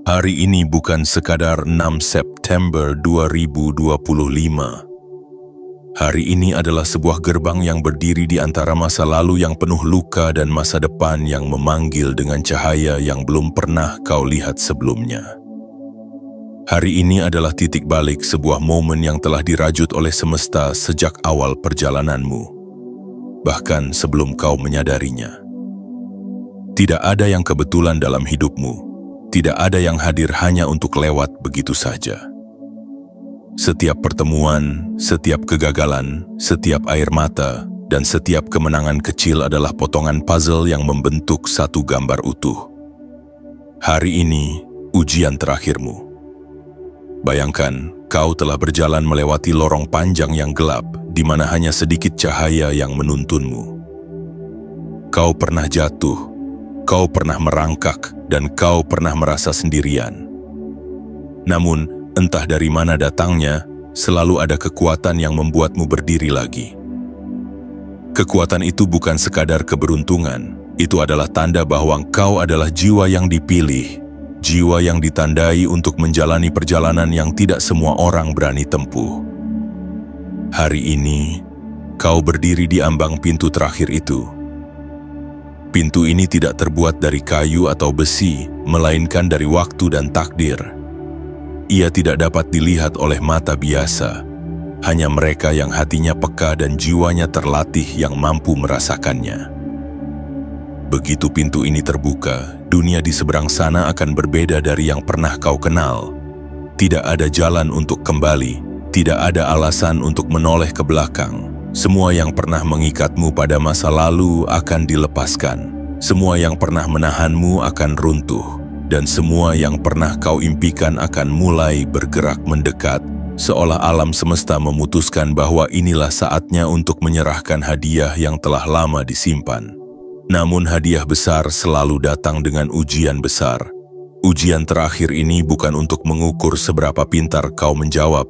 Hari ini bukan sekadar 6 September 2025. Hari ini adalah sebuah gerbang yang berdiri di antara masa lalu yang penuh luka dan masa depan yang memanggil dengan cahaya yang belum pernah kau lihat sebelumnya. Hari ini adalah titik balik sebuah momen yang telah dirajut oleh semesta sejak awal perjalananmu, bahkan sebelum kau menyadarinya. Tidak ada yang kebetulan dalam hidupmu. Tidak ada yang hadir hanya untuk lewat begitu saja. Setiap pertemuan, setiap kegagalan, setiap air mata, dan setiap kemenangan kecil adalah potongan puzzle yang membentuk satu gambar utuh. Hari ini, ujian terakhirmu. Bayangkan, kau telah berjalan melewati lorong panjang yang gelap, di mana hanya sedikit cahaya yang menuntunmu. Kau pernah jatuh, kau pernah merangkak, dan kau pernah merasa sendirian. Namun, entah dari mana datangnya, selalu ada kekuatan yang membuatmu berdiri lagi. Kekuatan itu bukan sekadar keberuntungan, itu adalah tanda bahwa kau adalah jiwa yang dipilih, jiwa yang ditandai untuk menjalani perjalanan yang tidak semua orang berani tempuh. Hari ini, kau berdiri di ambang pintu terakhir itu. Pintu ini tidak terbuat dari kayu atau besi, melainkan dari waktu dan takdir. Ia tidak dapat dilihat oleh mata biasa. Hanya mereka yang hatinya peka dan jiwanya terlatih yang mampu merasakannya. Begitu pintu ini terbuka, dunia di seberang sana akan berbeda dari yang pernah kau kenal. Tidak ada jalan untuk kembali, tidak ada alasan untuk menoleh ke belakang. Semua yang pernah mengikatmu pada masa lalu akan dilepaskan. Semua yang pernah menahanmu akan runtuh. Dan semua yang pernah kau impikan akan mulai bergerak mendekat, seolah alam semesta memutuskan bahwa inilah saatnya untuk menyerahkan hadiah yang telah lama disimpan. Namun hadiah besar selalu datang dengan ujian besar. Ujian terakhir ini bukan untuk mengukur seberapa pintar kau menjawab,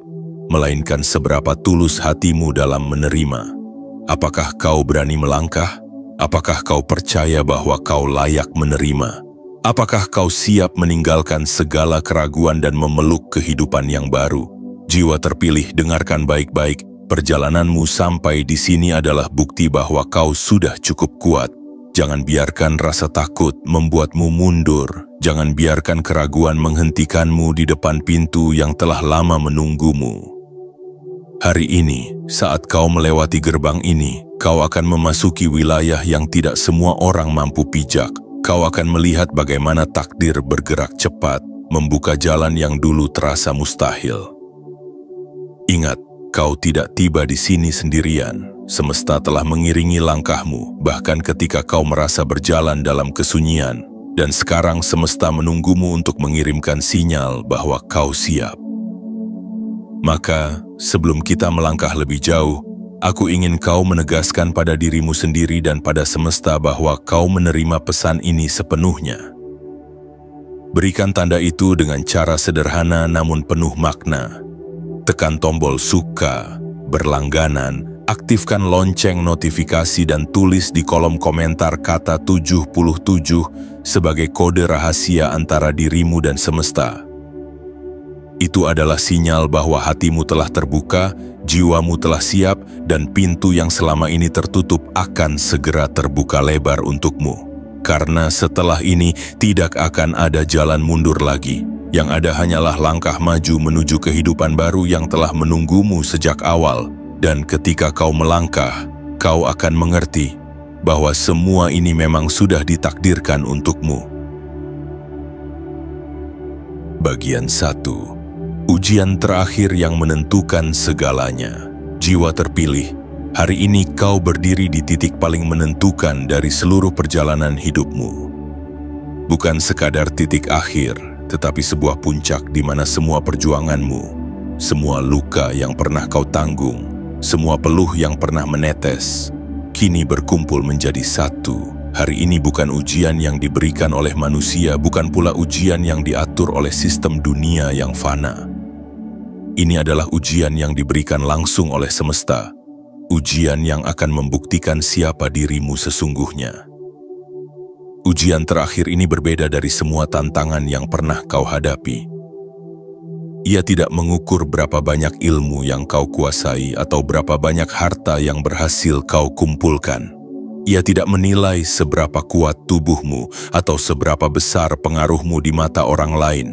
melainkan seberapa tulus hatimu dalam menerima. Apakah kau berani melangkah? Apakah kau percaya bahwa kau layak menerima? Apakah kau siap meninggalkan segala keraguan dan memeluk kehidupan yang baru? Jiwa terpilih, dengarkan baik-baik. Perjalananmu sampai di sini adalah bukti bahwa kau sudah cukup kuat. Jangan biarkan rasa takut membuatmu mundur. Jangan biarkan keraguan menghentikanmu di depan pintu yang telah lama menunggumu. Hari ini, saat kau melewati gerbang ini, kau akan memasuki wilayah yang tidak semua orang mampu pijak. Kau akan melihat bagaimana takdir bergerak cepat, membuka jalan yang dulu terasa mustahil. Ingat, kau tidak tiba di sini sendirian. Semesta telah mengiringi langkahmu, bahkan ketika kau merasa berjalan dalam kesunyian. Dan sekarang semesta menunggumu untuk mengirimkan sinyal bahwa kau siap. Maka, sebelum kita melangkah lebih jauh, aku ingin kau menegaskan pada dirimu sendiri dan pada semesta bahwa kau menerima pesan ini sepenuhnya. Berikan tanda itu dengan cara sederhana namun penuh makna. Tekan tombol suka, berlangganan, aktifkan lonceng notifikasi dan tulis di kolom komentar kata 77 sebagai kode rahasia antara dirimu dan semesta. Itu adalah sinyal bahwa hatimu telah terbuka, jiwamu telah siap, dan pintu yang selama ini tertutup akan segera terbuka lebar untukmu. Karena setelah ini tidak akan ada jalan mundur lagi. Yang ada hanyalah langkah maju menuju kehidupan baru yang telah menunggumu sejak awal. Dan ketika kau melangkah, kau akan mengerti bahwa semua ini memang sudah ditakdirkan untukmu. Bagian 1. Ujian terakhir yang menentukan segalanya. Jiwa terpilih, hari ini kau berdiri di titik paling menentukan dari seluruh perjalanan hidupmu. Bukan sekadar titik akhir, tetapi sebuah puncak di mana semua perjuanganmu, semua luka yang pernah kau tanggung, semua peluh yang pernah menetes, kini berkumpul menjadi satu. Hari ini bukan ujian yang diberikan oleh manusia, bukan pula ujian yang diatur oleh sistem dunia yang fana. Ini adalah ujian yang diberikan langsung oleh semesta, ujian yang akan membuktikan siapa dirimu sesungguhnya. Ujian terakhir ini berbeda dari semua tantangan yang pernah kau hadapi. Ia tidak mengukur berapa banyak ilmu yang kau kuasai atau berapa banyak harta yang berhasil kau kumpulkan. Ia tidak menilai seberapa kuat tubuhmu atau seberapa besar pengaruhmu di mata orang lain.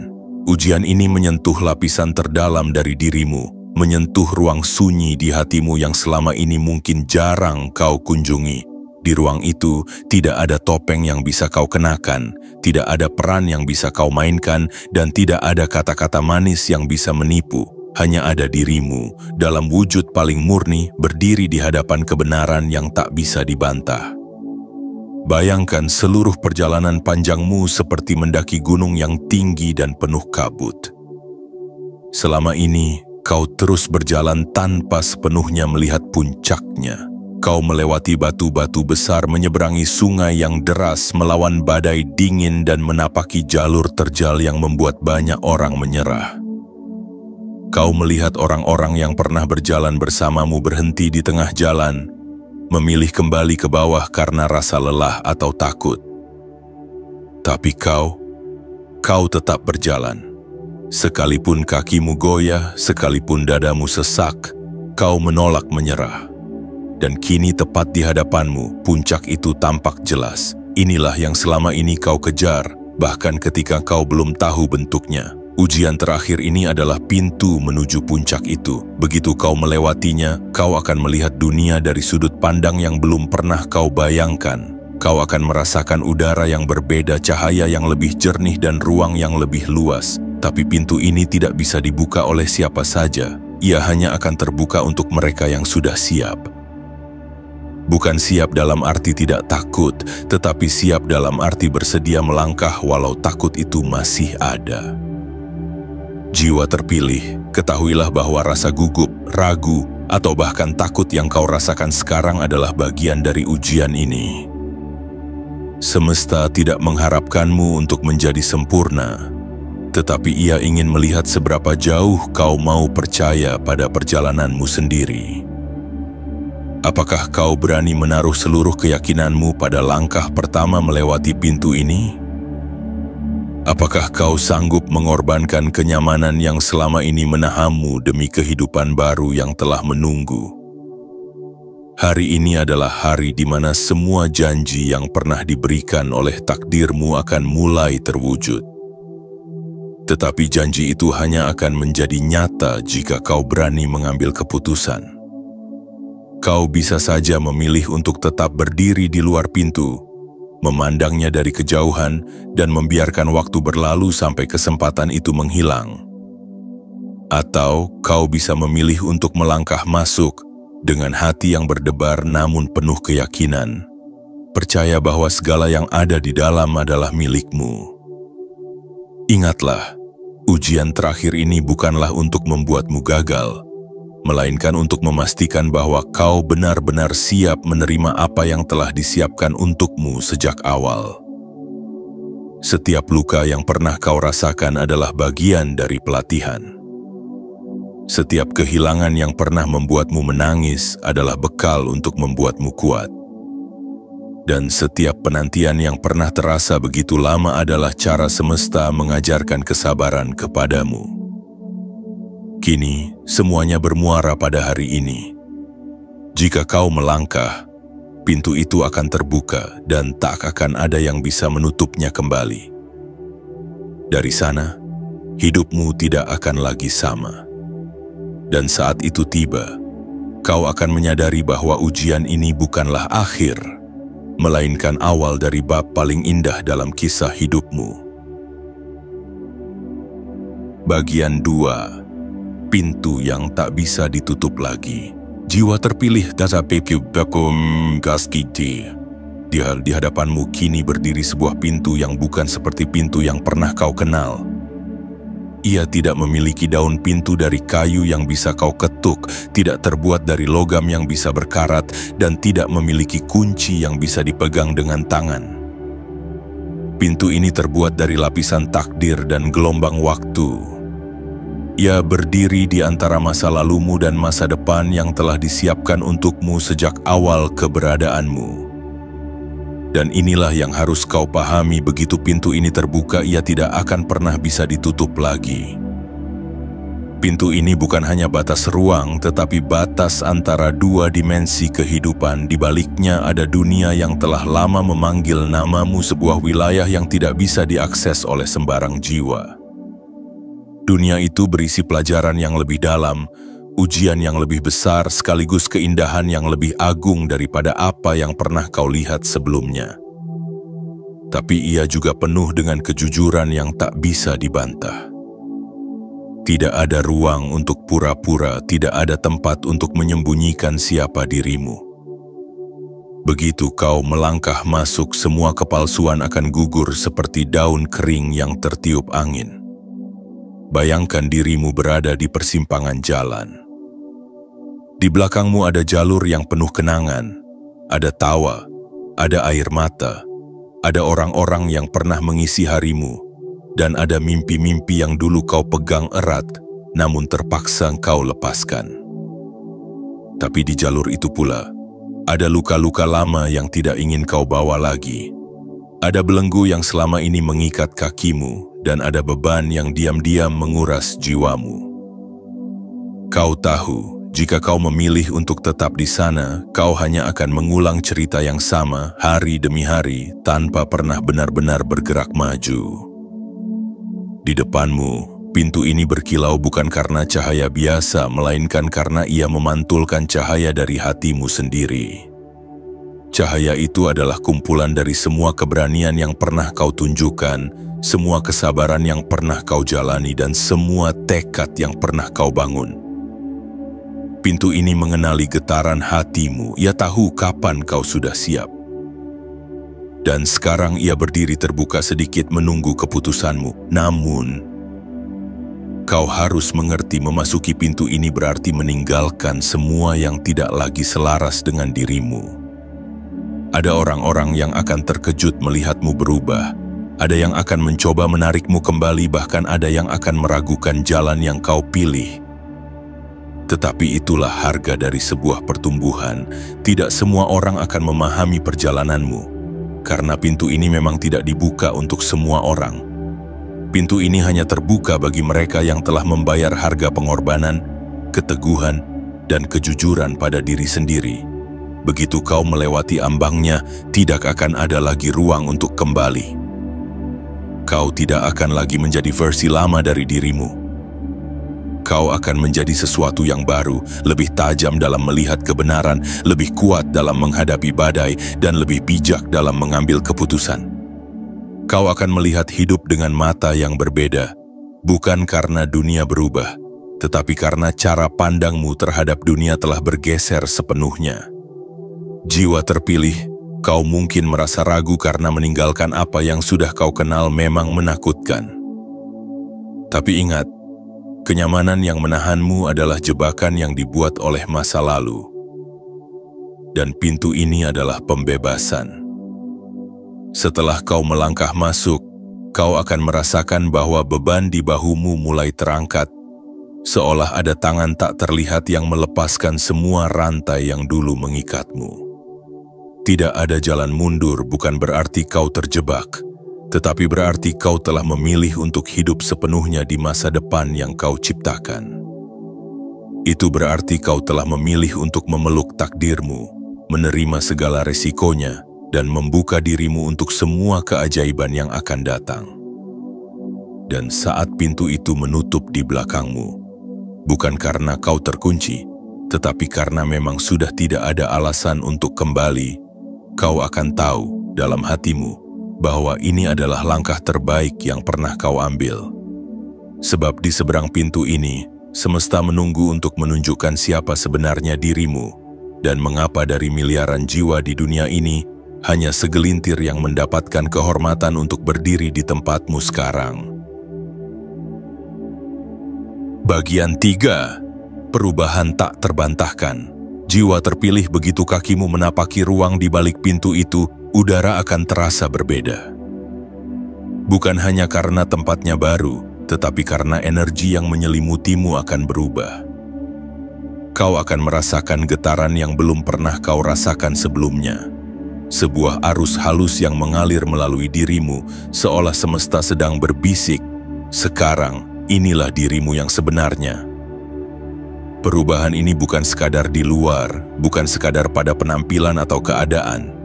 Ujian ini menyentuh lapisan terdalam dari dirimu, menyentuh ruang sunyi di hatimu yang selama ini mungkin jarang kau kunjungi. Di ruang itu, tidak ada topeng yang bisa kau kenakan, tidak ada peran yang bisa kau mainkan, dan tidak ada kata-kata manis yang bisa menipu. Hanya ada dirimu, dalam wujud paling murni, berdiri di hadapan kebenaran yang tak bisa dibantah. Bayangkan seluruh perjalanan panjangmu seperti mendaki gunung yang tinggi dan penuh kabut. Selama ini, kau terus berjalan tanpa sepenuhnya melihat puncaknya. Kau melewati batu-batu besar, menyeberangi sungai yang deras, melawan badai dingin, dan menapaki jalur terjal yang membuat banyak orang menyerah. Kau melihat orang-orang yang pernah berjalan bersamamu berhenti di tengah jalan, memilih kembali ke bawah karena rasa lelah atau takut. Tapi kau tetap berjalan. Sekalipun kakimu goyah, sekalipun dadamu sesak, kau menolak menyerah. Dan kini tepat di hadapanmu, puncak itu tampak jelas. Inilah yang selama ini kau kejar, bahkan ketika kau belum tahu bentuknya. Ujian terakhir ini adalah pintu menuju puncak itu. Begitu kau melewatinya, kau akan melihat dunia dari sudut pandang yang belum pernah kau bayangkan. Kau akan merasakan udara yang berbeda, cahaya yang lebih jernih, dan ruang yang lebih luas. Tapi pintu ini tidak bisa dibuka oleh siapa saja. Ia hanya akan terbuka untuk mereka yang sudah siap. Bukan siap dalam arti tidak takut, tetapi siap dalam arti bersedia melangkah walau takut itu masih ada. Jiwa terpilih, ketahuilah bahwa rasa gugup, ragu, atau bahkan takut yang kau rasakan sekarang adalah bagian dari ujian ini. Semesta tidak mengharapkanmu untuk menjadi sempurna, tetapi ia ingin melihat seberapa jauh kau mau percaya pada perjalananmu sendiri. Apakah kau berani menaruh seluruh keyakinanmu pada langkah pertama melewati pintu ini? Apakah kau sanggup mengorbankan kenyamanan yang selama ini menahanmu demi kehidupan baru yang telah menunggu? Hari ini adalah hari di mana semua janji yang pernah diberikan oleh takdirmu akan mulai terwujud. Tetapi janji itu hanya akan menjadi nyata jika kau berani mengambil keputusan. Kau bisa saja memilih untuk tetap berdiri di luar pintu, memandangnya dari kejauhan, dan membiarkan waktu berlalu sampai kesempatan itu menghilang. Atau kau bisa memilih untuk melangkah masuk dengan hati yang berdebar namun penuh keyakinan. Percaya bahwa segala yang ada di dalam adalah milikmu. Ingatlah, ujian terakhir ini bukanlah untuk membuatmu gagal, melainkan untuk memastikan bahwa kau benar-benar siap menerima apa yang telah disiapkan untukmu sejak awal. Setiap luka yang pernah kau rasakan adalah bagian dari pelatihan. Setiap kehilangan yang pernah membuatmu menangis adalah bekal untuk membuatmu kuat. Dan setiap penantian yang pernah terasa begitu lama adalah cara semesta mengajarkan kesabaran kepadamu. Kini, semuanya bermuara pada hari ini. Jika kau melangkah, pintu itu akan terbuka dan tak akan ada yang bisa menutupnya kembali. Dari sana, hidupmu tidak akan lagi sama. Dan saat itu tiba, kau akan menyadari bahwa ujian ini bukanlah akhir, melainkan awal dari bab paling indah dalam kisah hidupmu. Bagian 2. Pintu yang tak bisa ditutup lagi. Jiwa terpilih di hadapanmu kini berdiri sebuah pintu yang bukan seperti pintu yang pernah kau kenal. Ia tidak memiliki daun pintu dari kayu yang bisa kau ketuk, tidak terbuat dari logam yang bisa berkarat, dan tidak memiliki kunci yang bisa dipegang dengan tangan. Pintu ini terbuat dari lapisan takdir dan gelombang waktu. Ia berdiri di antara masa lalumu dan masa depan yang telah disiapkan untukmu sejak awal keberadaanmu. Dan inilah yang harus kau pahami, begitu pintu ini terbuka, ia tidak akan pernah bisa ditutup lagi. Pintu ini bukan hanya batas ruang, tetapi batas antara dua dimensi kehidupan. Di baliknya ada dunia yang telah lama memanggil namamu, sebuah wilayah yang tidak bisa diakses oleh sembarang jiwa. Dunia itu berisi pelajaran yang lebih dalam, ujian yang lebih besar, sekaligus keindahan yang lebih agung daripada apa yang pernah kau lihat sebelumnya. Tapi ia juga penuh dengan kejujuran yang tak bisa dibantah. Tidak ada ruang untuk pura-pura, tidak ada tempat untuk menyembunyikan siapa dirimu. Begitu kau melangkah masuk, semua kepalsuan akan gugur seperti daun kering yang tertiup angin. Bayangkan dirimu berada di persimpangan jalan. Di belakangmu ada jalur yang penuh kenangan, ada tawa, ada air mata, ada orang-orang yang pernah mengisi harimu, dan ada mimpi-mimpi yang dulu kau pegang erat, namun terpaksa kau lepaskan. Tapi di jalur itu pula, ada luka-luka lama yang tidak ingin kau bawa lagi. Ada belenggu yang selama ini mengikat kakimu, dan ada beban yang diam-diam menguras jiwamu. Kau tahu, jika kau memilih untuk tetap di sana, kau hanya akan mengulang cerita yang sama hari demi hari tanpa pernah benar-benar bergerak maju. Di depanmu, pintu ini berkilau bukan karena cahaya biasa, melainkan karena ia memantulkan cahaya dari hatimu sendiri. Cahaya itu adalah kumpulan dari semua keberanian yang pernah kau tunjukkan, semua kesabaran yang pernah kau jalani, dan semua tekad yang pernah kau bangun. Pintu ini mengenali getaran hatimu, ia tahu kapan kau sudah siap. Dan sekarang ia berdiri terbuka sedikit menunggu keputusanmu. Namun, kau harus mengerti, memasuki pintu ini berarti meninggalkan semua yang tidak lagi selaras dengan dirimu. Ada orang-orang yang akan terkejut melihatmu berubah. Ada yang akan mencoba menarikmu kembali, bahkan ada yang akan meragukan jalan yang kau pilih. Tetapi itulah harga dari sebuah pertumbuhan. Tidak semua orang akan memahami perjalananmu, karena pintu ini memang tidak dibuka untuk semua orang. Pintu ini hanya terbuka bagi mereka yang telah membayar harga pengorbanan, keteguhan, dan kejujuran pada diri sendiri. Begitu kau melewati ambangnya, tidak akan ada lagi ruang untuk kembali. Kau tidak akan lagi menjadi versi lama dari dirimu. Kau akan menjadi sesuatu yang baru, lebih tajam dalam melihat kebenaran, lebih kuat dalam menghadapi badai, dan lebih bijak dalam mengambil keputusan. Kau akan melihat hidup dengan mata yang berbeda, bukan karena dunia berubah, tetapi karena cara pandangmu terhadap dunia telah bergeser sepenuhnya. Jiwa terpilih, kau mungkin merasa ragu karena meninggalkan apa yang sudah kau kenal memang menakutkan. Tapi ingat, kenyamanan yang menahanmu adalah jebakan yang dibuat oleh masa lalu. Dan pintu ini adalah pembebasan. Setelah kau melangkah masuk, kau akan merasakan bahwa beban di bahumu mulai terangkat, seolah ada tangan tak terlihat yang melepaskan semua rantai yang dulu mengikatmu. Tidak ada jalan mundur bukan berarti kau terjebak, tetapi berarti kau telah memilih untuk hidup sepenuhnya di masa depan yang kau ciptakan. Itu berarti kau telah memilih untuk memeluk takdirmu, menerima segala resikonya, dan membuka dirimu untuk semua keajaiban yang akan datang. Dan saat pintu itu menutup di belakangmu, bukan karena kau terkunci, tetapi karena memang sudah tidak ada alasan untuk kembali, kau akan tahu dalam hatimu bahwa ini adalah langkah terbaik yang pernah kau ambil. Sebab di seberang pintu ini, semesta menunggu untuk menunjukkan siapa sebenarnya dirimu, dan mengapa dari miliaran jiwa di dunia ini, hanya segelintir yang mendapatkan kehormatan untuk berdiri di tempatmu sekarang. Bagian 3. Perubahan tak terbantahkan. Jiwa terpilih, begitu kakimu menapaki ruang di balik pintu itu, udara akan terasa berbeda. Bukan hanya karena tempatnya baru, tetapi karena energi yang menyelimutimu akan berubah. Kau akan merasakan getaran yang belum pernah kau rasakan sebelumnya. sebuah arus halus yang mengalir melalui dirimu, seolah semesta sedang berbisik, "Sekarang, inilah dirimu yang sebenarnya." Perubahan ini bukan sekadar di luar, bukan sekadar pada penampilan atau keadaan.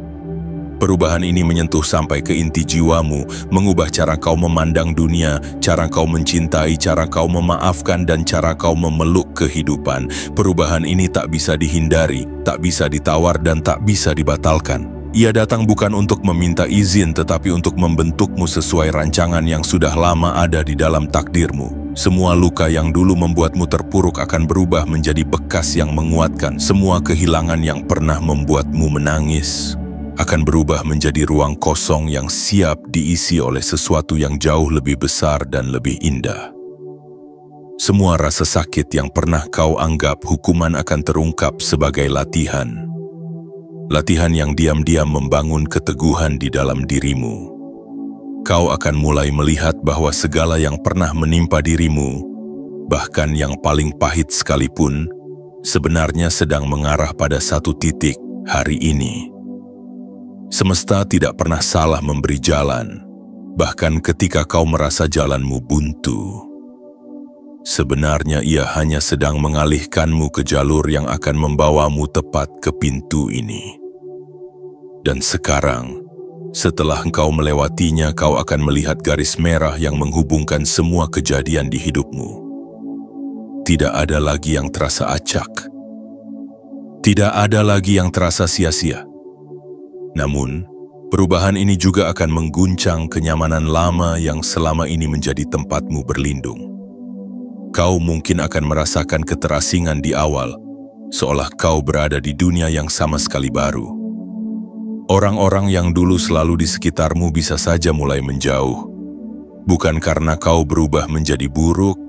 Perubahan ini menyentuh sampai ke inti jiwamu, mengubah cara kau memandang dunia, cara kau mencintai, cara kau memaafkan, dan cara kau memeluk kehidupan. Perubahan ini tak bisa dihindari, tak bisa ditawar, dan tak bisa dibatalkan. Ia datang bukan untuk meminta izin, tetapi untuk membentukmu sesuai rancangan yang sudah lama ada di dalam takdirmu. Semua luka yang dulu membuatmu terpuruk akan berubah menjadi bekas yang menguatkan. Semua kehilangan yang pernah membuatmu menangis akan berubah menjadi ruang kosong yang siap diisi oleh sesuatu yang jauh lebih besar dan lebih indah. Semua rasa sakit yang pernah kau anggap hukuman akan terungkap sebagai latihan. Latihan yang diam-diam membangun keteguhan di dalam dirimu. Kau akan mulai melihat bahwa segala yang pernah menimpa dirimu, bahkan yang paling pahit sekalipun, sebenarnya sedang mengarah pada satu titik hari ini. Semesta tidak pernah salah memberi jalan, bahkan ketika kau merasa jalanmu buntu. Sebenarnya ia hanya sedang mengalihkanmu ke jalur yang akan membawamu tepat ke pintu ini. Dan sekarang, setelah engkau melewatinya, kau akan melihat garis merah yang menghubungkan semua kejadian di hidupmu. Tidak ada lagi yang terasa acak. Tidak ada lagi yang terasa sia-sia. Namun, perubahan ini juga akan mengguncang kenyamanan lama yang selama ini menjadi tempatmu berlindung. Kau mungkin akan merasakan keterasingan di awal, seolah kau berada di dunia yang sama sekali baru. Orang-orang yang dulu selalu di sekitarmu bisa saja mulai menjauh, bukan karena kau berubah menjadi buruk,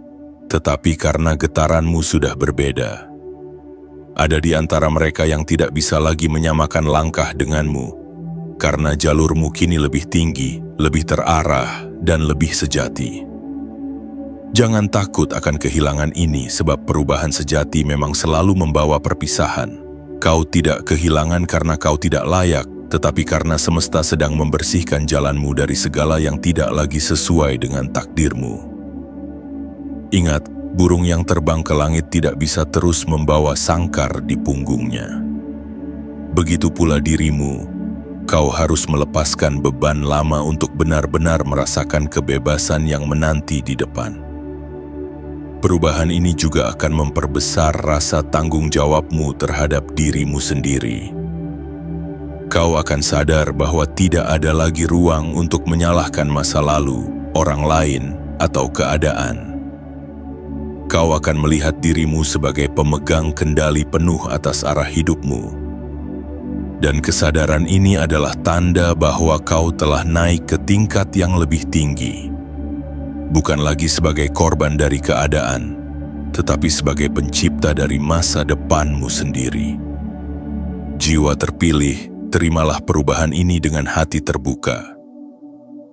tetapi karena getaranmu sudah berbeda. Ada di antara mereka yang tidak bisa lagi menyamakan langkah denganmu, karena jalurmu kini lebih tinggi, lebih terarah, dan lebih sejati. Jangan takut akan kehilangan ini, sebab perubahan sejati memang selalu membawa perpisahan. Kau tidak kehilangan karena kau tidak layak, tetapi karena semesta sedang membersihkan jalanmu dari segala yang tidak lagi sesuai dengan takdirmu. Ingat, burung yang terbang ke langit tidak bisa terus membawa sangkar di punggungnya. Begitu pula dirimu, kau harus melepaskan beban lama untuk benar-benar merasakan kebebasan yang menanti di depan. Perubahan ini juga akan memperbesar rasa tanggung jawabmu terhadap dirimu sendiri. Kau akan sadar bahwa tidak ada lagi ruang untuk menyalahkan masa lalu, orang lain, atau keadaan. Kau akan melihat dirimu sebagai pemegang kendali penuh atas arah hidupmu. Dan kesadaran ini adalah tanda bahwa kau telah naik ke tingkat yang lebih tinggi. Bukan lagi sebagai korban dari keadaan, tetapi sebagai pencipta dari masa depanmu sendiri. Jiwa terpilih, terimalah perubahan ini dengan hati terbuka.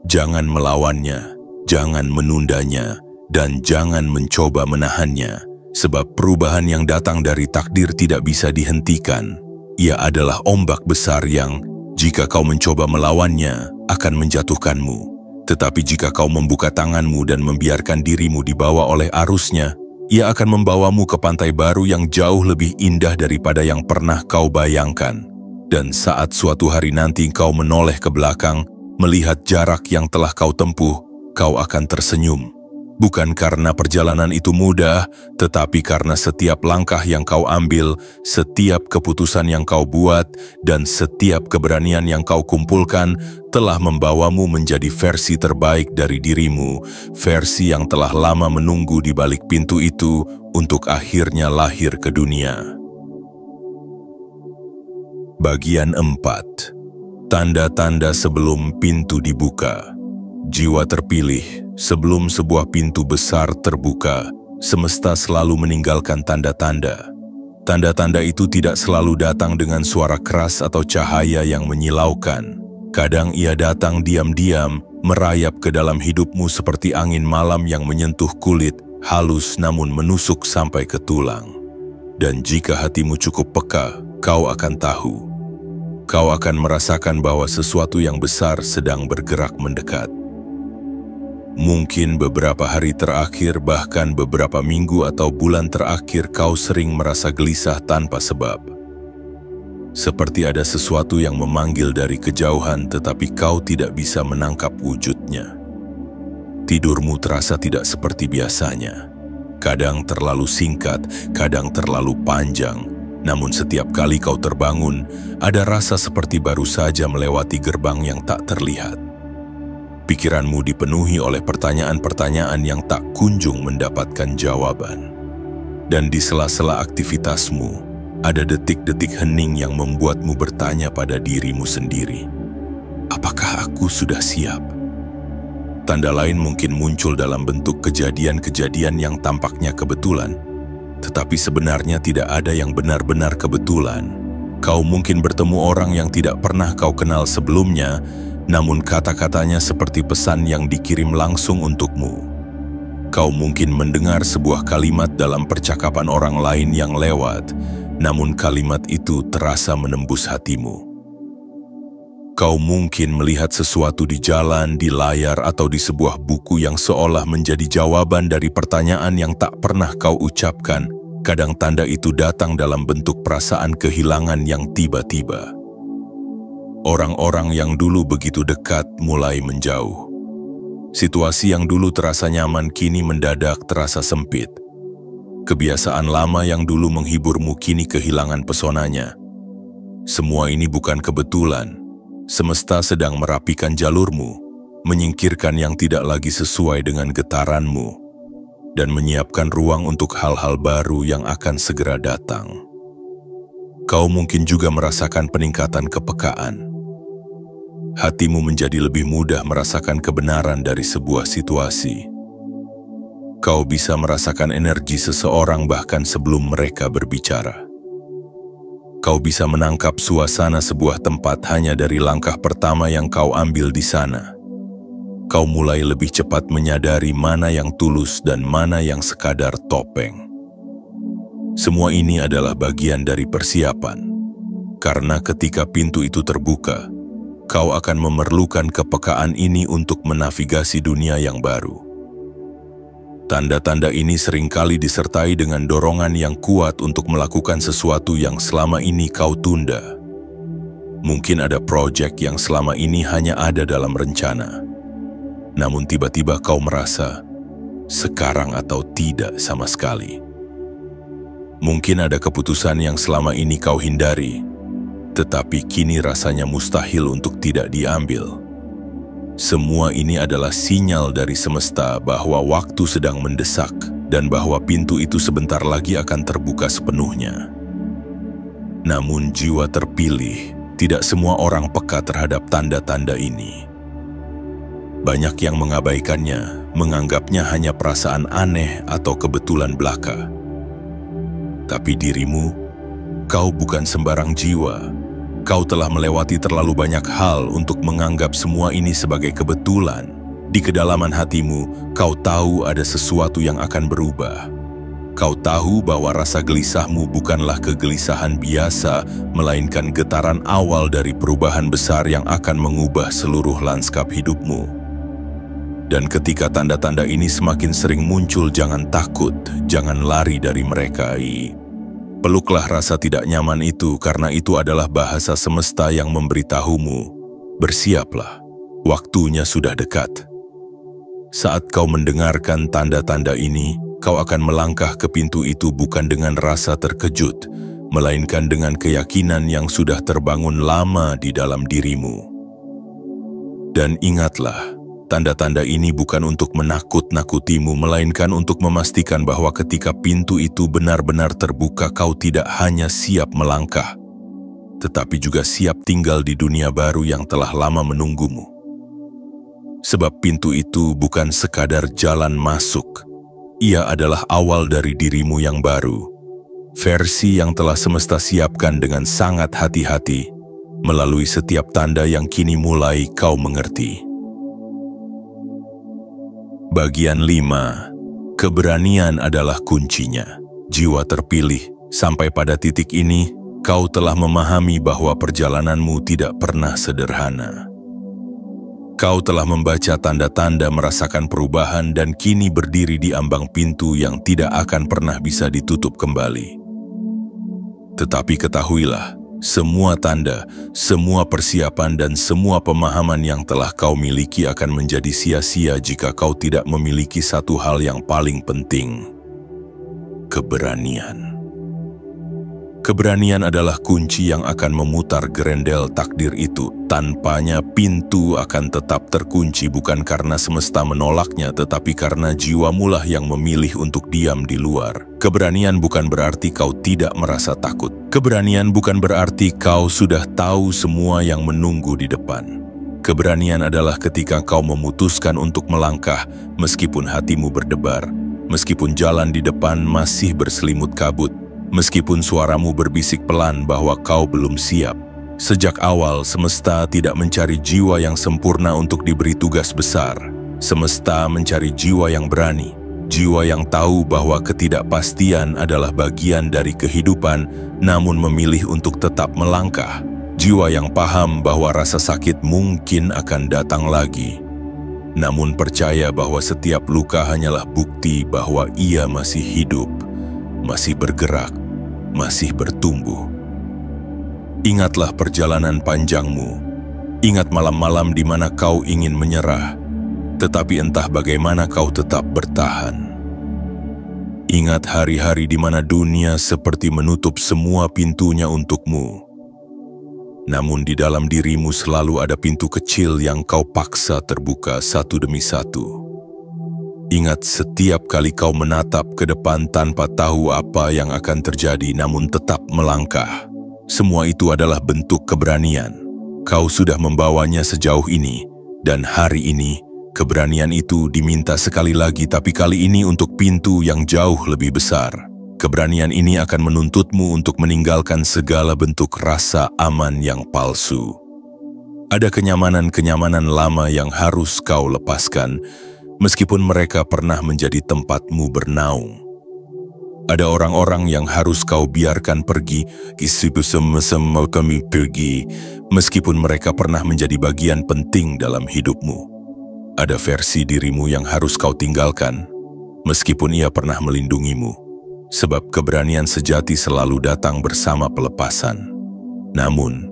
Jangan melawannya, jangan menundanya, dan jangan mencoba menahannya, sebab perubahan yang datang dari takdir tidak bisa dihentikan. Ia adalah ombak besar yang, jika kau mencoba melawannya, akan menjatuhkanmu. Tetapi jika kau membuka tanganmu dan membiarkan dirimu dibawa oleh arusnya, ia akan membawamu ke pantai baru yang jauh lebih indah daripada yang pernah kau bayangkan. Dan saat suatu hari nanti kau menoleh ke belakang, melihat jarak yang telah kau tempuh, kau akan tersenyum. Bukan karena perjalanan itu mudah, tetapi karena setiap langkah yang kau ambil, setiap keputusan yang kau buat, dan setiap keberanian yang kau kumpulkan telah membawamu menjadi versi terbaik dari dirimu, versi yang telah lama menunggu di balik pintu itu untuk akhirnya lahir ke dunia. Bagian 4. Tanda-tanda sebelum pintu dibuka. Jiwa terpilih, sebelum sebuah pintu besar terbuka, semesta selalu meninggalkan tanda-tanda. Tanda-tanda itu tidak selalu datang dengan suara keras atau cahaya yang menyilaukan. Kadang ia datang diam-diam, merayap ke dalam hidupmu seperti angin malam yang menyentuh kulit, halus namun menusuk sampai ke tulang. Dan jika hatimu cukup peka, kau akan tahu. kau akan merasakan bahwa sesuatu yang besar sedang bergerak mendekat. Mungkin beberapa hari terakhir, bahkan beberapa minggu atau bulan terakhir, kau sering merasa gelisah tanpa sebab. Seperti ada sesuatu yang memanggil dari kejauhan, tetapi kau tidak bisa menangkap wujudnya. Tidurmu terasa tidak seperti biasanya. Kadang terlalu singkat, kadang terlalu panjang. Namun setiap kali kau terbangun, ada rasa seperti baru saja melewati gerbang yang tak terlihat. Pikiranmu dipenuhi oleh pertanyaan-pertanyaan yang tak kunjung mendapatkan jawaban. Dan di sela-sela aktivitasmu, ada detik-detik hening yang membuatmu bertanya pada dirimu sendiri. Apakah aku sudah siap? Tanda lain mungkin muncul dalam bentuk kejadian-kejadian yang tampaknya kebetulan, tetapi sebenarnya tidak ada yang benar-benar kebetulan. Kau mungkin bertemu orang yang tidak pernah kau kenal sebelumnya, namun kata-katanya seperti pesan yang dikirim langsung untukmu. Kau mungkin mendengar sebuah kalimat dalam percakapan orang lain yang lewat, namun kalimat itu terasa menembus hatimu. Kau mungkin melihat sesuatu di jalan, di layar, atau di sebuah buku yang seolah menjadi jawaban dari pertanyaan yang tak pernah kau ucapkan. Kadang tanda itu datang dalam bentuk perasaan kehilangan yang tiba-tiba. Orang-orang yang dulu begitu dekat mulai menjauh. Situasi yang dulu terasa nyaman kini mendadak terasa sempit. Kebiasaan lama yang dulu menghiburmu kini kehilangan pesonanya. Semua ini bukan kebetulan. Semesta sedang merapikan jalurmu, menyingkirkan yang tidak lagi sesuai dengan getaranmu, dan menyiapkan ruang untuk hal-hal baru yang akan segera datang. Kau mungkin juga merasakan peningkatan kepekaan. Hatimu menjadi lebih mudah merasakan kebenaran dari sebuah situasi. Kau bisa merasakan energi seseorang bahkan sebelum mereka berbicara. Kau bisa menangkap suasana sebuah tempat hanya dari langkah pertama yang kau ambil di sana. Kau mulai lebih cepat menyadari mana yang tulus dan mana yang sekadar topeng. Semua ini adalah bagian dari persiapan. Karena ketika pintu itu terbuka, kau akan memerlukan kepekaan ini untuk menavigasi dunia yang baru. Tanda-tanda ini seringkali disertai dengan dorongan yang kuat untuk melakukan sesuatu yang selama ini kau tunda. Mungkin ada proyek yang selama ini hanya ada dalam rencana. Namun tiba-tiba kau merasa, sekarang atau tidak sama sekali. Mungkin ada keputusan yang selama ini kau hindari, tetapi kini rasanya mustahil untuk tidak diambil. Semua ini adalah sinyal dari semesta bahwa waktu sedang mendesak dan bahwa pintu itu sebentar lagi akan terbuka sepenuhnya. Namun jiwa terpilih, tidak semua orang peka terhadap tanda-tanda ini. Banyak yang mengabaikannya, menganggapnya hanya perasaan aneh atau kebetulan belaka. Tapi dirimu, kau bukan sembarang jiwa. Kau telah melewati terlalu banyak hal untuk menganggap semua ini sebagai kebetulan. Di kedalaman hatimu, kau tahu ada sesuatu yang akan berubah. Kau tahu bahwa rasa gelisahmu bukanlah kegelisahan biasa, melainkan getaran awal dari perubahan besar yang akan mengubah seluruh lanskap hidupmu. Dan ketika tanda-tanda ini semakin sering muncul, jangan takut, jangan lari dari mereka. Peluklah rasa tidak nyaman itu, karena itu adalah bahasa semesta yang memberitahumu, bersiaplah, waktunya sudah dekat. Saat kau mendengarkan tanda-tanda ini, kau akan melangkah ke pintu itu bukan dengan rasa terkejut, melainkan dengan keyakinan yang sudah terbangun lama di dalam dirimu. Dan ingatlah, tanda-tanda ini bukan untuk menakut-nakutimu, melainkan untuk memastikan bahwa ketika pintu itu benar-benar terbuka, kau tidak hanya siap melangkah, tetapi juga siap tinggal di dunia baru yang telah lama menunggumu. Sebab pintu itu bukan sekadar jalan masuk, ia adalah awal dari dirimu yang baru, versi yang telah semesta siapkan dengan sangat hati-hati, melalui setiap tanda yang kini mulai kau mengerti. Bagian 5. Keberanian adalah kuncinya. Jiwa terpilih. Sampai pada titik ini, Kau telah memahami bahwa perjalananmu tidak pernah sederhana. Kau telah membaca tanda-tanda, merasakan perubahan, dan kini berdiri di ambang pintu yang tidak akan pernah bisa ditutup kembali. Tetapi ketahuilah, semua tanda, semua persiapan, dan semua pemahaman yang telah kau miliki akan menjadi sia-sia jika kau tidak memiliki satu hal yang paling penting: keberanian. Keberanian adalah kunci yang akan memutar gerendel takdir itu. Tanpanya pintu akan tetap terkunci, bukan karena semesta menolaknya, tetapi karena jiwamulah yang memilih untuk diam di luar. Keberanian bukan berarti kau tidak merasa takut. Keberanian bukan berarti kau sudah tahu semua yang menunggu di depan. Keberanian adalah ketika kau memutuskan untuk melangkah, meskipun hatimu berdebar, meskipun jalan di depan masih berselimut kabut, meskipun suaramu berbisik pelan bahwa kau belum siap. Sejak awal, semesta tidak mencari jiwa yang sempurna untuk diberi tugas besar. Semesta mencari jiwa yang berani, jiwa yang tahu bahwa ketidakpastian adalah bagian dari kehidupan, namun memilih untuk tetap melangkah. Jiwa yang paham bahwa rasa sakit mungkin akan datang lagi, namun percaya bahwa setiap luka hanyalah bukti bahwa ia masih hidup, masih bergerak, masih bertumbuh. Ingatlah perjalanan panjangmu. Ingat malam-malam di mana kau ingin menyerah, tetapi entah bagaimana kau tetap bertahan. Ingat hari-hari di mana dunia seperti menutup semua pintunya untukmu. Namun di dalam dirimu selalu ada pintu kecil yang kau paksa terbuka satu demi satu. Ingat setiap kali kau menatap ke depan tanpa tahu apa yang akan terjadi, namun tetap melangkah. Semua itu adalah bentuk keberanian. Kau sudah membawanya sejauh ini, dan hari ini keberanian itu diminta sekali lagi, tapi kali ini untuk pintu yang jauh lebih besar. Keberanian ini akan menuntutmu untuk meninggalkan segala bentuk rasa aman yang palsu. Ada kenyamanan-kenyamanan lama yang harus kau lepaskan, meskipun mereka pernah menjadi tempatmu bernaung. Ada orang-orang yang harus kau biarkan pergi, mau kami pergi, meskipun mereka pernah menjadi bagian penting dalam hidupmu. Ada versi dirimu yang harus kau tinggalkan, meskipun ia pernah melindungimu, sebab keberanian sejati selalu datang bersama pelepasan. Namun,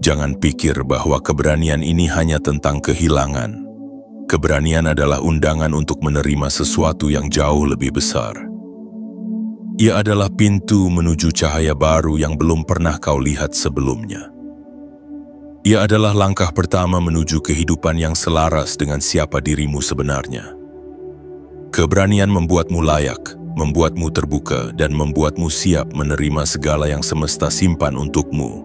jangan pikir bahwa keberanian ini hanya tentang kehilangan. Keberanian adalah undangan untuk menerima sesuatu yang jauh lebih besar. Ia adalah pintu menuju cahaya baru yang belum pernah kau lihat sebelumnya. Ia adalah langkah pertama menuju kehidupan yang selaras dengan siapa dirimu sebenarnya. Keberanian membuatmu layak, membuatmu terbuka, dan membuatmu siap menerima segala yang semesta simpan untukmu.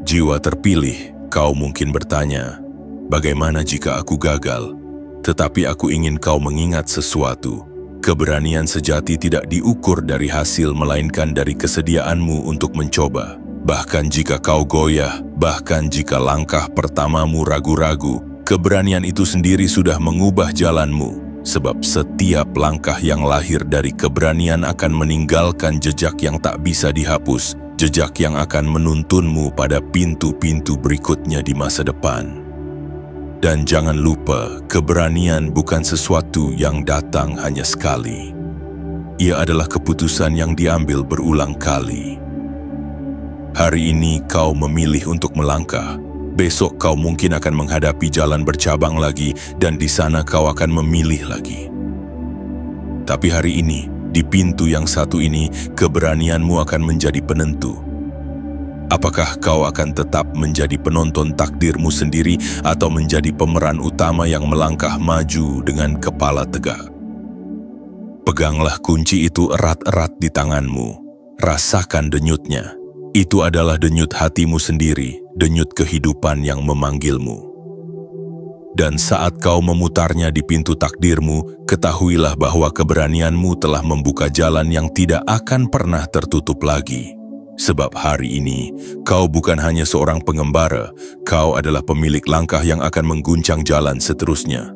Jiwa terpilih, kau mungkin bertanya, bagaimana jika aku gagal? Tetapi aku ingin kau mengingat sesuatu. Keberanian sejati tidak diukur dari hasil, melainkan dari kesediaanmu untuk mencoba. Bahkan jika kau goyah, bahkan jika langkah pertamamu ragu-ragu, keberanian itu sendiri sudah mengubah jalanmu. Sebab setiap langkah yang lahir dari keberanian akan meninggalkan jejak yang tak bisa dihapus, jejak yang akan menuntunmu pada pintu-pintu berikutnya di masa depan. Dan jangan lupa, keberanian bukan sesuatu yang datang hanya sekali. Ia adalah keputusan yang diambil berulang kali. Hari ini kau memilih untuk melangkah. Besok kau mungkin akan menghadapi jalan bercabang lagi, dan di sana kau akan memilih lagi. Tapi hari ini, di pintu yang satu ini, keberanianmu akan menjadi penentu. Apakah kau akan tetap menjadi penonton takdirmu sendiri atau menjadi pemeran utama yang melangkah maju dengan kepala tegak? Peganglah kunci itu erat-erat di tanganmu. Rasakan denyutnya. Itu adalah denyut hatimu sendiri, denyut kehidupan yang memanggilmu. Dan saat kau memutarnya di pintu takdirmu, ketahuilah bahwa keberanianmu telah membuka jalan yang tidak akan pernah tertutup lagi. Sebab hari ini, kau bukan hanya seorang pengembara, kau adalah pemilik langkah yang akan mengguncang jalan seterusnya.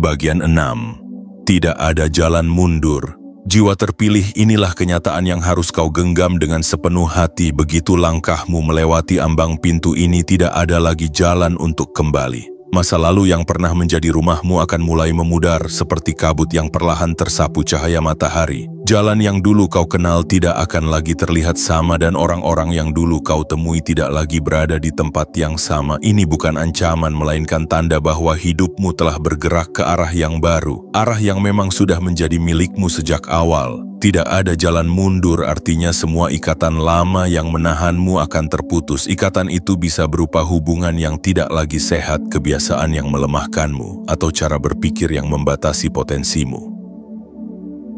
Bagian 6. Tidak ada jalan mundur, Jiwa terpilih, inilah kenyataan yang harus kau genggam dengan sepenuh hati. Begitu langkahmu melewati ambang pintu ini, tidak ada lagi jalan untuk kembali. Masa lalu yang pernah menjadi rumahmu akan mulai memudar seperti kabut yang perlahan tersapu cahaya matahari. Jalan yang dulu kau kenal tidak akan lagi terlihat sama, dan orang-orang yang dulu kau temui tidak lagi berada di tempat yang sama. Ini bukan ancaman, melainkan tanda bahwa hidupmu telah bergerak ke arah yang baru, arah yang memang sudah menjadi milikmu sejak awal. Tidak ada jalan mundur, artinya semua ikatan lama yang menahanmu akan terputus. Ikatan itu bisa berupa hubungan yang tidak lagi sehat, kebiasaan yang melemahkanmu, atau cara berpikir yang membatasi potensimu.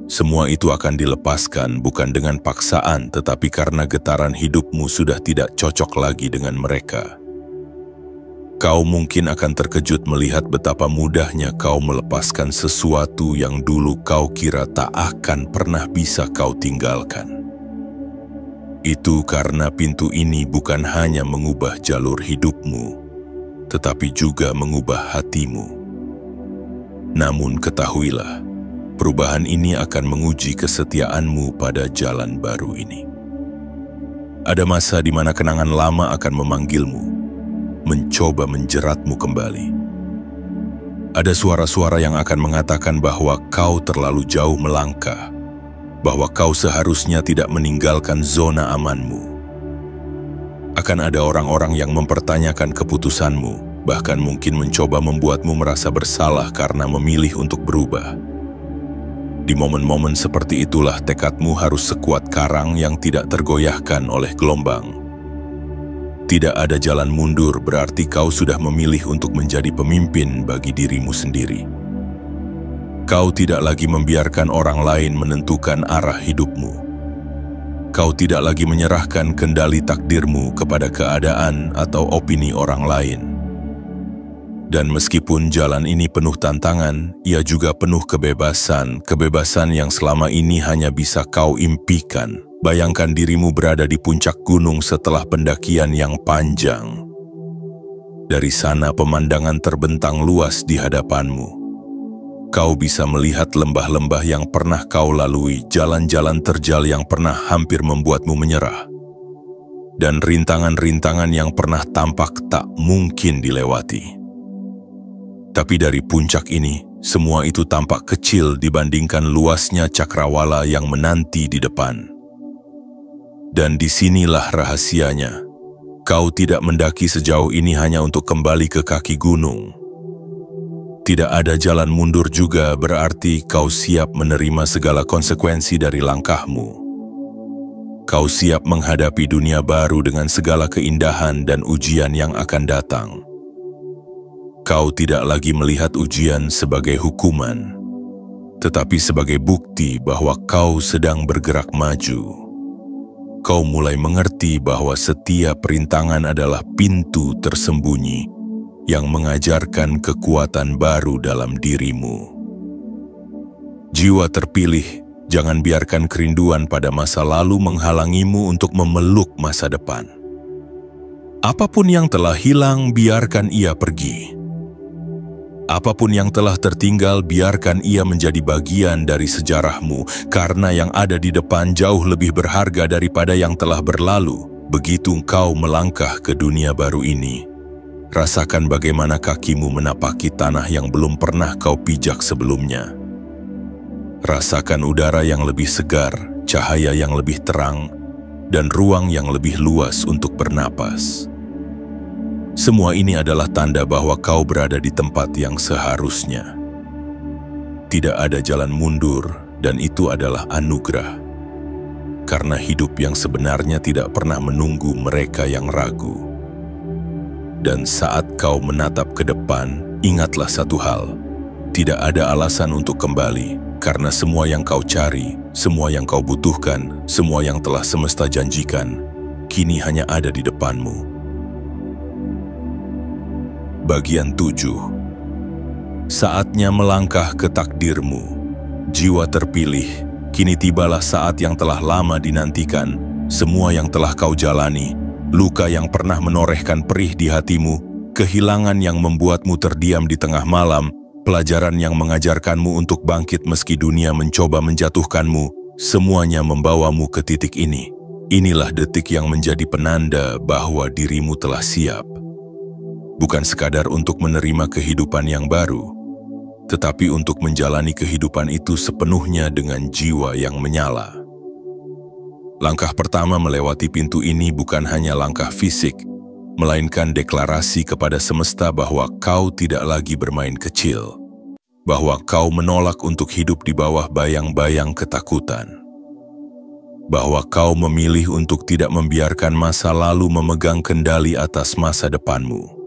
Semua itu akan dilepaskan bukan dengan paksaan, tetapi karena getaran hidupmu sudah tidak cocok lagi dengan mereka. Kau mungkin akan terkejut melihat betapa mudahnya kau melepaskan sesuatu yang dulu kau kira tak akan pernah bisa kau tinggalkan. Itu karena pintu ini bukan hanya mengubah jalur hidupmu, tetapi juga mengubah hatimu. Namun ketahuilah, perubahan ini akan menguji kesetiaanmu pada jalan baru ini. Ada masa di mana kenangan lama akan memanggilmu, mencoba menjeratmu kembali. Ada suara-suara yang akan mengatakan bahwa kau terlalu jauh melangkah, bahwa kau seharusnya tidak meninggalkan zona amanmu. Akan ada orang-orang yang mempertanyakan keputusanmu, bahkan mungkin mencoba membuatmu merasa bersalah karena memilih untuk berubah. Di momen-momen seperti itulah tekadmu harus sekuat karang yang tidak tergoyahkan oleh gelombang. Tidak ada jalan mundur, berarti kau sudah memilih untuk menjadi pemimpin bagi dirimu sendiri. Kau tidak lagi membiarkan orang lain menentukan arah hidupmu. Kau tidak lagi menyerahkan kendali takdirmu kepada keadaan atau opini orang lain. Dan meskipun jalan ini penuh tantangan, ia juga penuh kebebasan, kebebasan yang selama ini hanya bisa kau impikan. Bayangkan dirimu berada di puncak gunung setelah pendakian yang panjang. Dari sana pemandangan terbentang luas di hadapanmu. Kau bisa melihat lembah-lembah yang pernah kau lalui, jalan-jalan terjal yang pernah hampir membuatmu menyerah, dan rintangan-rintangan yang pernah tampak tak mungkin dilewati. Tapi dari puncak ini, semua itu tampak kecil dibandingkan luasnya cakrawala yang menanti di depan. Dan disinilah rahasianya. Kau tidak mendaki sejauh ini hanya untuk kembali ke kaki gunung. Tidak ada jalan mundur juga berarti kau siap menerima segala konsekuensi dari langkahmu. Kau siap menghadapi dunia baru dengan segala keindahan dan ujian yang akan datang. Kau tidak lagi melihat ujian sebagai hukuman, tetapi sebagai bukti bahwa kau sedang bergerak maju. Kau mulai mengerti bahwa setiap rintangan adalah pintu tersembunyi yang mengajarkan kekuatan baru dalam dirimu. Jiwa terpilih, jangan biarkan kerinduan pada masa lalu menghalangimu untuk memeluk masa depan. Apapun yang telah hilang, biarkan ia pergi. Apapun yang telah tertinggal, biarkan ia menjadi bagian dari sejarahmu, karena yang ada di depan jauh lebih berharga daripada yang telah berlalu. Begitu kau melangkah ke dunia baru ini, rasakan bagaimana kakimu menapaki tanah yang belum pernah kau pijak sebelumnya. Rasakan udara yang lebih segar, cahaya yang lebih terang, dan ruang yang lebih luas untuk bernapas. Semua ini adalah tanda bahwa kau berada di tempat yang seharusnya. Tidak ada jalan mundur, dan itu adalah anugerah. Karena hidup yang sebenarnya tidak pernah menunggu mereka yang ragu. Dan saat kau menatap ke depan, ingatlah satu hal. Tidak ada alasan untuk kembali, karena semua yang kau cari, semua yang kau butuhkan, semua yang telah semesta janjikan, kini hanya ada di depanmu. Bagian 7. Saatnya melangkah ke takdirmu. Jiwa terpilih, kini tibalah saat yang telah lama dinantikan. Semua yang telah kau jalani, luka yang pernah menorehkan perih di hatimu, kehilangan yang membuatmu terdiam di tengah malam, pelajaran yang mengajarkanmu untuk bangkit meski dunia mencoba menjatuhkanmu, semuanya membawamu ke titik ini. Inilah detik yang menjadi penanda bahwa dirimu telah siap. Bukan sekadar untuk menerima kehidupan yang baru, tetapi untuk menjalani kehidupan itu sepenuhnya dengan jiwa yang menyala. Langkah pertama melewati pintu ini bukan hanya langkah fisik, melainkan deklarasi kepada semesta bahwa kau tidak lagi bermain kecil, bahwa kau menolak untuk hidup di bawah bayang-bayang ketakutan, bahwa kau memilih untuk tidak membiarkan masa lalu memegang kendali atas masa depanmu.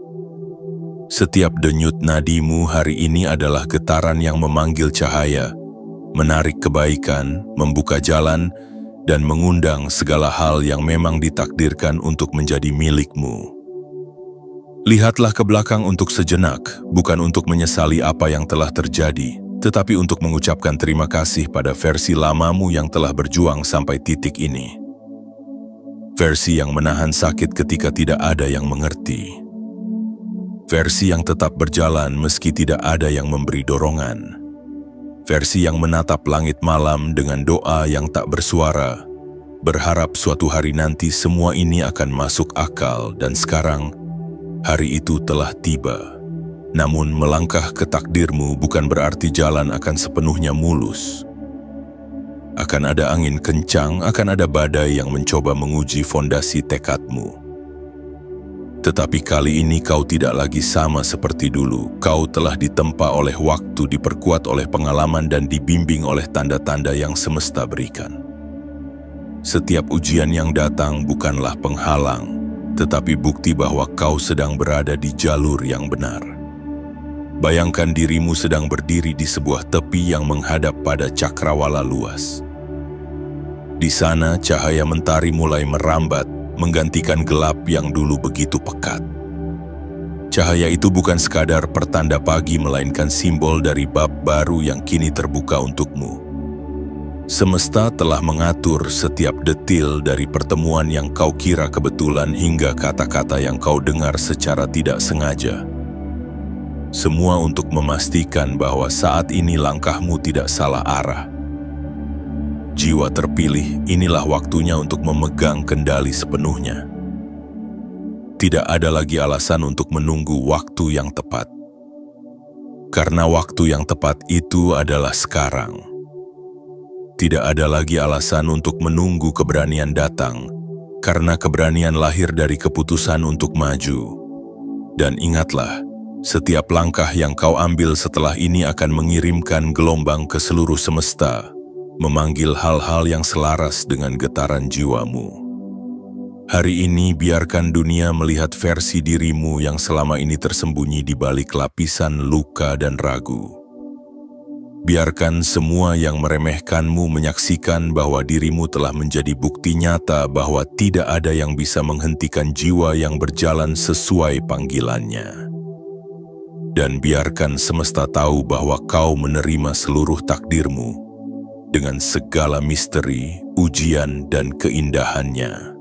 Setiap denyut nadimu hari ini adalah getaran yang memanggil cahaya, menarik kebaikan, membuka jalan, dan mengundang segala hal yang memang ditakdirkan untuk menjadi milikmu. Lihatlah ke belakang untuk sejenak, bukan untuk menyesali apa yang telah terjadi, tetapi untuk mengucapkan terima kasih pada versi lamamu yang telah berjuang sampai titik ini. Versi yang menahan sakit ketika tidak ada yang mengerti. Versi yang tetap berjalan meski tidak ada yang memberi dorongan. Versi yang menatap langit malam dengan doa yang tak bersuara, berharap suatu hari nanti semua ini akan masuk akal, dan sekarang hari itu telah tiba. Namun melangkah ke takdirmu bukan berarti jalan akan sepenuhnya mulus. Akan ada angin kencang, akan ada badai yang mencoba menguji fondasi tekadmu. Tetapi kali ini kau tidak lagi sama seperti dulu. Kau telah ditempa oleh waktu, diperkuat oleh pengalaman, dan dibimbing oleh tanda-tanda yang semesta berikan. Setiap ujian yang datang bukanlah penghalang, tetapi bukti bahwa kau sedang berada di jalur yang benar. Bayangkan dirimu sedang berdiri di sebuah tepi yang menghadap pada cakrawala luas. Di sana cahaya mentari mulai merambat, menggantikan gelap yang dulu begitu pekat. Cahaya itu bukan sekadar pertanda pagi, melainkan simbol dari bab baru yang kini terbuka untukmu. Semesta telah mengatur setiap detil, dari pertemuan yang kau kira kebetulan hingga kata-kata yang kau dengar secara tidak sengaja. Semua untuk memastikan bahwa saat ini langkahmu tidak salah arah. Jiwa terpilih, inilah waktunya untuk memegang kendali sepenuhnya. Tidak ada lagi alasan untuk menunggu waktu yang tepat. Karena waktu yang tepat itu adalah sekarang. Tidak ada lagi alasan untuk menunggu keberanian datang, karena keberanian lahir dari keputusan untuk maju. Dan ingatlah, setiap langkah yang kau ambil setelah ini akan mengirimkan gelombang ke seluruh semesta, memanggil hal-hal yang selaras dengan getaran jiwamu. Hari ini biarkan dunia melihat versi dirimu yang selama ini tersembunyi di balik lapisan luka dan ragu. Biarkan semua yang meremehkanmu menyaksikan bahwa dirimu telah menjadi bukti nyata bahwa tidak ada yang bisa menghentikan jiwa yang berjalan sesuai panggilannya. Dan biarkan semesta tahu bahwa kau menerima seluruh takdirmu, dengan segala misteri, ujian, dan keindahannya.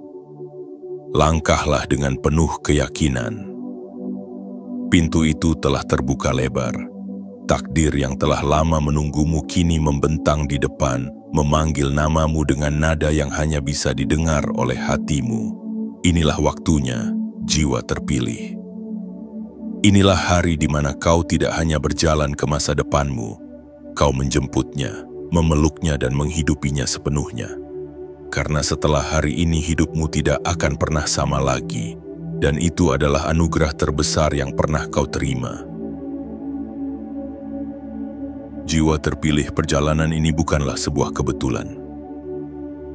Langkahlah dengan penuh keyakinan. Pintu itu telah terbuka lebar. Takdir yang telah lama menunggumu kini membentang di depan, memanggil namamu dengan nada yang hanya bisa didengar oleh hatimu. Inilah waktunya, jiwa terpilih. Inilah hari di mana kau tidak hanya berjalan ke masa depanmu, kau menjemputnya, memeluknya, dan menghidupinya sepenuhnya. Karena setelah hari ini hidupmu tidak akan pernah sama lagi, dan itu adalah anugerah terbesar yang pernah kau terima. Jiwa terpilih, perjalanan ini bukanlah sebuah kebetulan.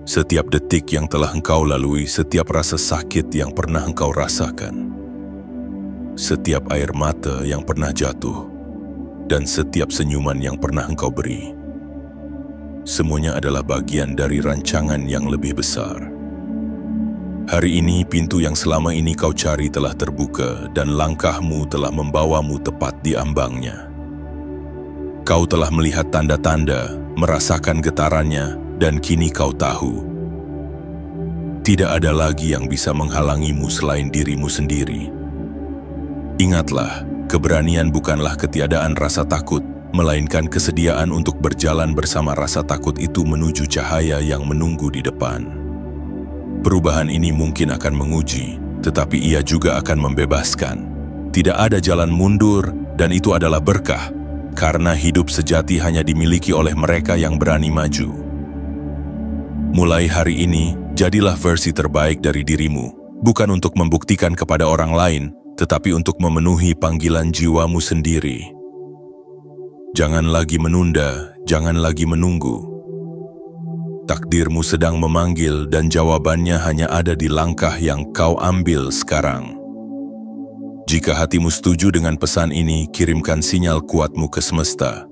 Setiap detik yang telah engkau lalui, setiap rasa sakit yang pernah engkau rasakan, setiap air mata yang pernah jatuh, dan setiap senyuman yang pernah engkau beri, semuanya adalah bagian dari rancangan yang lebih besar. Hari ini pintu yang selama ini kau cari telah terbuka, dan langkahmu telah membawamu tepat di ambangnya. Kau telah melihat tanda-tanda, merasakan getarannya, dan kini kau tahu, tidak ada lagi yang bisa menghalangimu selain dirimu sendiri. Ingatlah, Keberanian bukanlah ketiadaan rasa takut, melainkan kesediaan untuk berjalan bersama rasa takut itu menuju cahaya yang menunggu di depan. Perubahan ini mungkin akan menguji, tetapi ia juga akan membebaskan. Tidak ada jalan mundur, dan itu adalah berkah, karena hidup sejati hanya dimiliki oleh mereka yang berani maju. Mulai hari ini, jadilah versi terbaik dari dirimu, bukan untuk membuktikan kepada orang lain, tetapi untuk memenuhi panggilan jiwamu sendiri. Jangan lagi menunda, jangan lagi menunggu. Takdirmu sedang memanggil dan jawabannya hanya ada di langkah yang kau ambil sekarang. Jika hatimu setuju dengan pesan ini, kirimkan sinyal kuatmu ke semesta.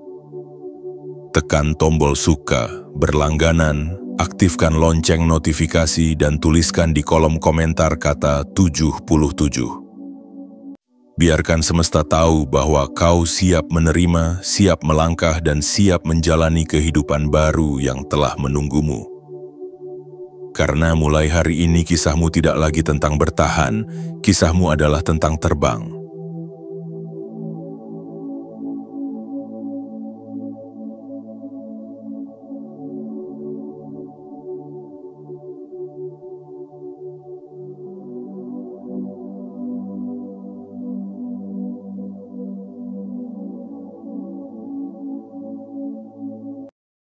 Tekan tombol suka, berlangganan, aktifkan lonceng notifikasi dan tuliskan di kolom komentar kata 77. Biarkan semesta tahu bahwa kau siap menerima, siap melangkah, dan siap menjalani kehidupan baru yang telah menunggumu. Karena mulai hari ini kisahmu tidak lagi tentang bertahan, kisahmu adalah tentang terbang.